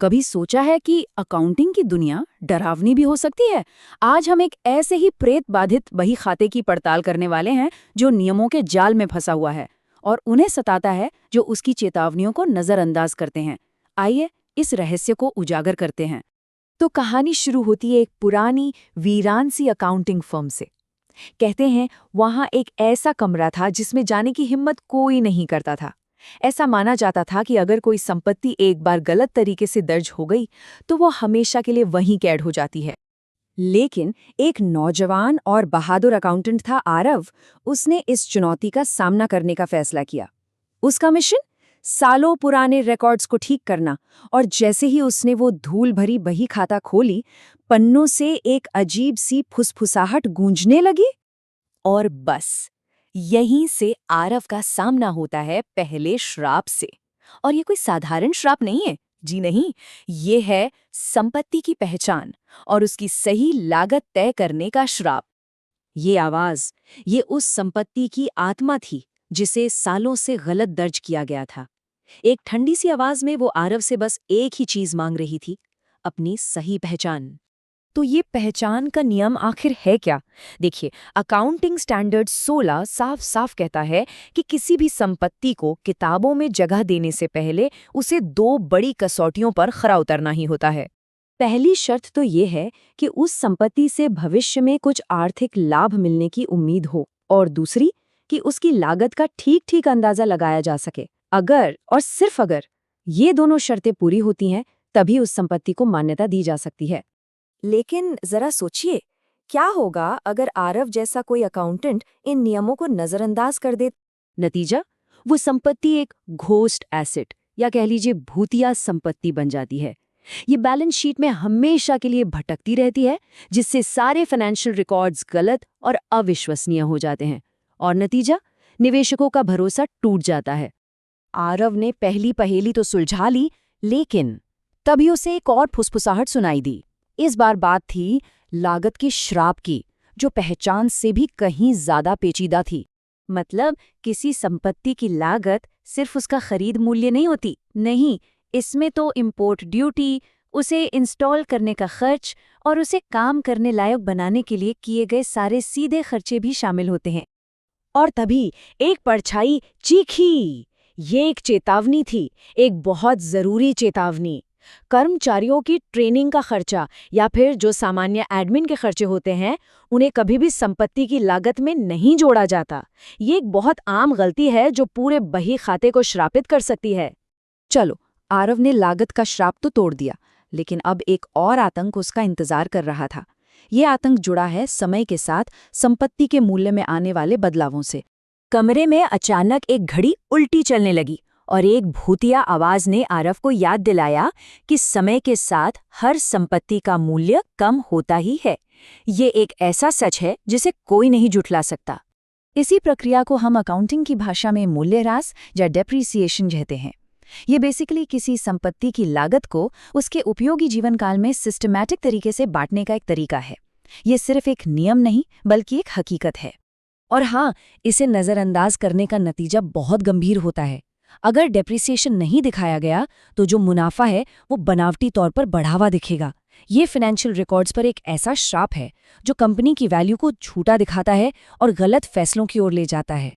कभी सोचा है कि अकाउंटिंग की दुनिया डरावनी भी हो सकती है? आज हम एक ऐसे ही प्रेत बाधित बही खाते की पड़ताल करने वाले हैं जो नियमों के जाल में फंसा हुआ है और उन्हें सताता है जो उसकी चेतावनियों को नजरअंदाज करते हैं। आइए इस रहस्य को उजागर करते हैं। तो कहानी शुरू होती है एक पुरानी वीरान सी अकाउंटिंग फर्म से। कहते हैं वहां एक ऐसा कमरा था जिसमें जाने की हिम्मत कोई नहीं करता था। ऐसा माना जाता था कि अगर कोई संपत्ति एक बार गलत तरीके से दर्ज हो गई तो वो हमेशा के लिए वहीं कैद हो जाती है। लेकिन एक नौजवान और बहादुर अकाउंटेंट था आरव। उसने इस चुनौती का सामना करने का फैसला किया। उसका मिशन सालों पुराने रिकॉर्ड्स को ठीक करना। और जैसे ही उसने वो धूल भरी बही खाता खोली, पन्नों से एक अजीब सी फुसफुसाहट गूंजने लगी। और बस यहीं से आरव का सामना होता है पहले श्राप से। और ये कोई साधारण श्राप नहीं है, जी नहीं, ये है संपत्ति की पहचान और उसकी सही लागत तय करने का श्राप। ये आवाज, ये उस संपत्ति की आत्मा थी जिसे सालों से गलत दर्ज किया गया था। एक ठंडी सी आवाज में वो आरव से बस एक ही चीज मांग रही थी, अपनी सही पहचान। तो ये पहचान का नियम आखिर है क्या? देखिए, अकाउंटिंग स्टैंडर्ड 16 साफ साफ कहता है कि किसी भी संपत्ति को किताबों में जगह देने से पहले उसे 2 बड़ी कसौटियों पर खरा उतरना ही होता है। पहली शर्त तो ये है कि उस संपत्ति से भविष्य में कुछ आर्थिक लाभ मिलने की उम्मीद हो, और दूसरी कि उसकी लागत का ठीक ठीक अंदाजा लगाया जा सके। अगर और सिर्फ अगर ये दोनों शर्तें पूरी होती हैं, तभी उस संपत्ति को मान्यता दी जा सकती है। लेकिन जरा सोचिए, क्या होगा अगर आरव जैसा कोई अकाउंटेंट इन नियमों को नजरअंदाज कर दे? नतीजा, वो संपत्ति एक घोस्ट एसेट या कह लीजिए भूतिया संपत्ति बन जाती है। ये बैलेंस शीट में हमेशा के लिए भटकती रहती है, जिससे सारे फाइनेंशियल रिकॉर्ड्स गलत और अविश्वसनीय हो जाते हैं। और नतीजा, निवेशकों का भरोसा टूट जाता है। आरव ने पहली पहेली तो सुलझा ली, लेकिन तभी उसे एक और फुसफुसाहट सुनाई दी। इस बार बात थी लागत के श्राप की, जो पहचान से भी कहीं ज्यादा पेचीदा थी। मतलब किसी संपत्ति की लागत सिर्फ उसका खरीद मूल्य नहीं होती, नहीं, इसमें तो इंपोर्ट ड्यूटी, उसे इंस्टॉल करने का खर्च और उसे काम करने लायक बनाने के लिए किए गए सारे सीधे खर्चे भी शामिल होते हैं। और तभी एक परछाई चीखी। ये एक चेतावनी थी, एक बहुत जरूरी चेतावनी। कर्मचारियों की ट्रेनिंग का खर्चा या फिर जो सामान्य एडमिन के खर्चे होते हैं, उन्हें कभी भी संपत्ति की लागत में नहीं जोड़ा जाता। ये एक बहुत आम गलती है जो पूरे बही खाते को श्रापित कर सकती है। चलो, आरव ने लागत का श्राप तो तोड़ दिया, लेकिन अब एक और आतंक उसका इंतजार कर रहा था। ये आतंक जुड़ा है समय के साथ संपत्ति के मूल्य में आने वाले बदलावों से। कमरे में अचानक एक घड़ी उल्टी चलने लगी और एक भूतिया आवाज ने आरव को याद दिलाया कि समय के साथ हर संपत्ति का मूल्य कम होता ही है। ये एक ऐसा सच है जिसे कोई नहीं जुठला सकता। इसी प्रक्रिया को हम अकाउंटिंग की भाषा में मूल्यह्रास या डेप्रिसिएशन कहते हैं। ये बेसिकली किसी संपत्ति की लागत को उसके उपयोगी जीवन काल में सिस्टमैटिक तरीके से बांटने का एक तरीका है। ये सिर्फ एक नियम नहीं, बल्कि एक हकीकत है। और हाँ, इसे नज़रअंदाज करने का नतीजा बहुत गंभीर होता है। अगर डेप्रिसिएशन नहीं दिखाया गया तो जो मुनाफा है वो बनावटी तौर पर बढ़ावा दिखेगा। ये फाइनेंशियल रिकॉर्ड्स पर एक ऐसा श्राप है जो कंपनी की वैल्यू को झूठा दिखाता है और गलत फैसलों की ओर ले जाता है।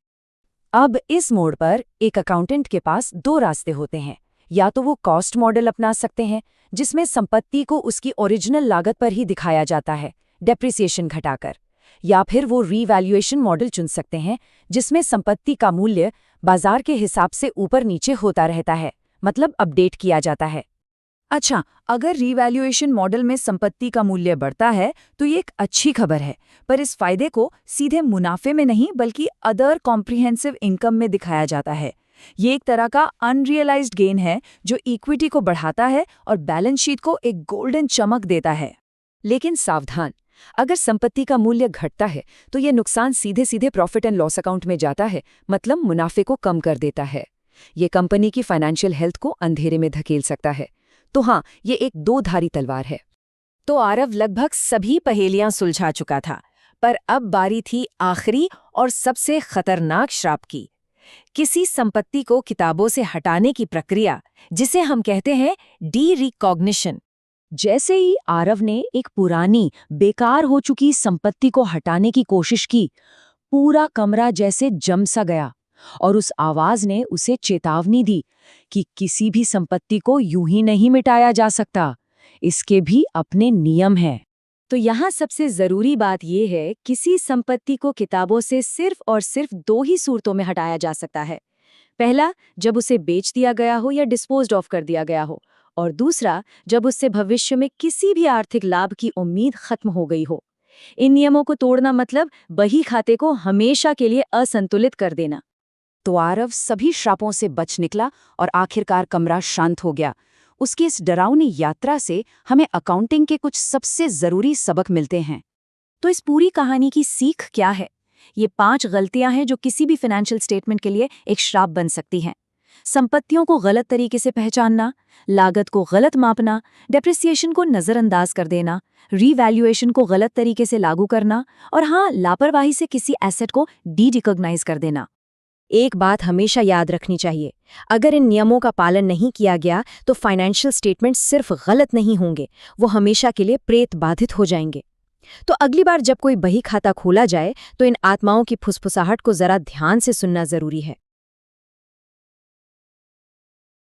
अब इस मोड़ पर एक अकाउंटेंट के पास 2 रास्ते होते हैं। या तो वो कॉस्ट मॉडल अपना सकते हैं, जिसमें संपत्ति को उसकी ओरिजिनल लागत पर ही दिखाया जाता है, डेप्रिसिएशन घटाकर। या फिर वो रीवैल्यूएशन मॉडल चुन सकते हैं, जिसमें संपत्ति का मूल्य बाजार के हिसाब से ऊपर नीचे होता रहता है, मतलब अपडेट किया जाता है। अच्छा, अगर रीवैल्यूएशन मॉडल में संपत्ति का मूल्य बढ़ता है तो ये एक अच्छी खबर है, पर इस फायदे को सीधे मुनाफे में नहीं बल्कि अदर कॉम्प्रिहेंसिव इनकम में दिखाया जाता है। ये एक तरह का अनरियलाइज्ड गेन है जो इक्विटी को बढ़ाता है और बैलेंस शीट को एक गोल्डन चमक देता है। लेकिन सावधान, अगर संपत्ति का मूल्य घटता है तो ये नुकसान सीधे सीधे प्रॉफिट एंड लॉस अकाउंट में जाता है, मतलब मुनाफे को कम कर देता है। ये कंपनी की फाइनेंशियल हेल्थ को अंधेरे में धकेल सकता है। तो हाँ, ये एक 2-धारी तलवार है। तो आरव लगभग सभी पहेलियां सुलझा चुका था, पर अब बारी थी आखिरी और सबसे खतरनाक श्राप की। किसी संपत्ति को किताबों से हटाने की प्रक्रिया, जिसे हम कहते हैं डी-रिकॉग्निशन। जैसे ही आरव ने एक पुरानी, बेकार हो चुकी संपत्ति को हटाने की कोशिश की, पूरा कमरा जैसे जम सा गया और उस आवाज ने उसे चेतावनी दी कि किसी भी संपत्ति को यूं ही नहीं मिटाया जा सकता, इसके भी अपने नियम हैं। तो यहाँ सबसे जरूरी बात यह है, किसी संपत्ति को किताबों से सिर्फ और सिर्फ 2 ही सूरतों में हटाया जा सकता है। पहला, जब उसे बेच दिया गया हो या डिस्पोज्ड ऑफ कर दिया गया हो, और दूसरा, जब उससे भविष्य में किसी भी आर्थिक लाभ की उम्मीद खत्म हो गई हो। इन नियमों को तोड़ना मतलब बही खाते को हमेशा के लिए असंतुलित कर देना। तो आरव सभी श्रापों से बच निकला और आखिरकार कमरा शांत हो गया। उसकी इस डरावनी यात्रा से हमें अकाउंटिंग के कुछ सबसे जरूरी सबक मिलते हैं। तो इस पूरी कहानी की सीख क्या है? ये 5 गलतियां हैं जो किसी भी फाइनेंशियल स्टेटमेंट के लिए एक श्राप बन सकती हैं। संपत्तियों को गलत तरीके से पहचानना, लागत को गलत मापना, डेप्रिसिएशन को नजरअंदाज कर देना, रीवैल्यूएशन को गलत तरीके से लागू करना, और हाँ, लापरवाही से किसी एसेट को डी-रिकॉग्नाइज कर देना। एक बात हमेशा याद रखनी चाहिए, अगर इन नियमों का पालन नहीं किया गया तो फाइनेंशियल स्टेटमेंट सिर्फ गलत नहीं होंगे, वो हमेशा के लिए प्रेत बाधित हो जाएंगे। तो अगली बार जब कोई बही खाता खोला जाए तो इन आत्माओं की फुसफुसाहट को जरा ध्यान से सुनना जरूरी है।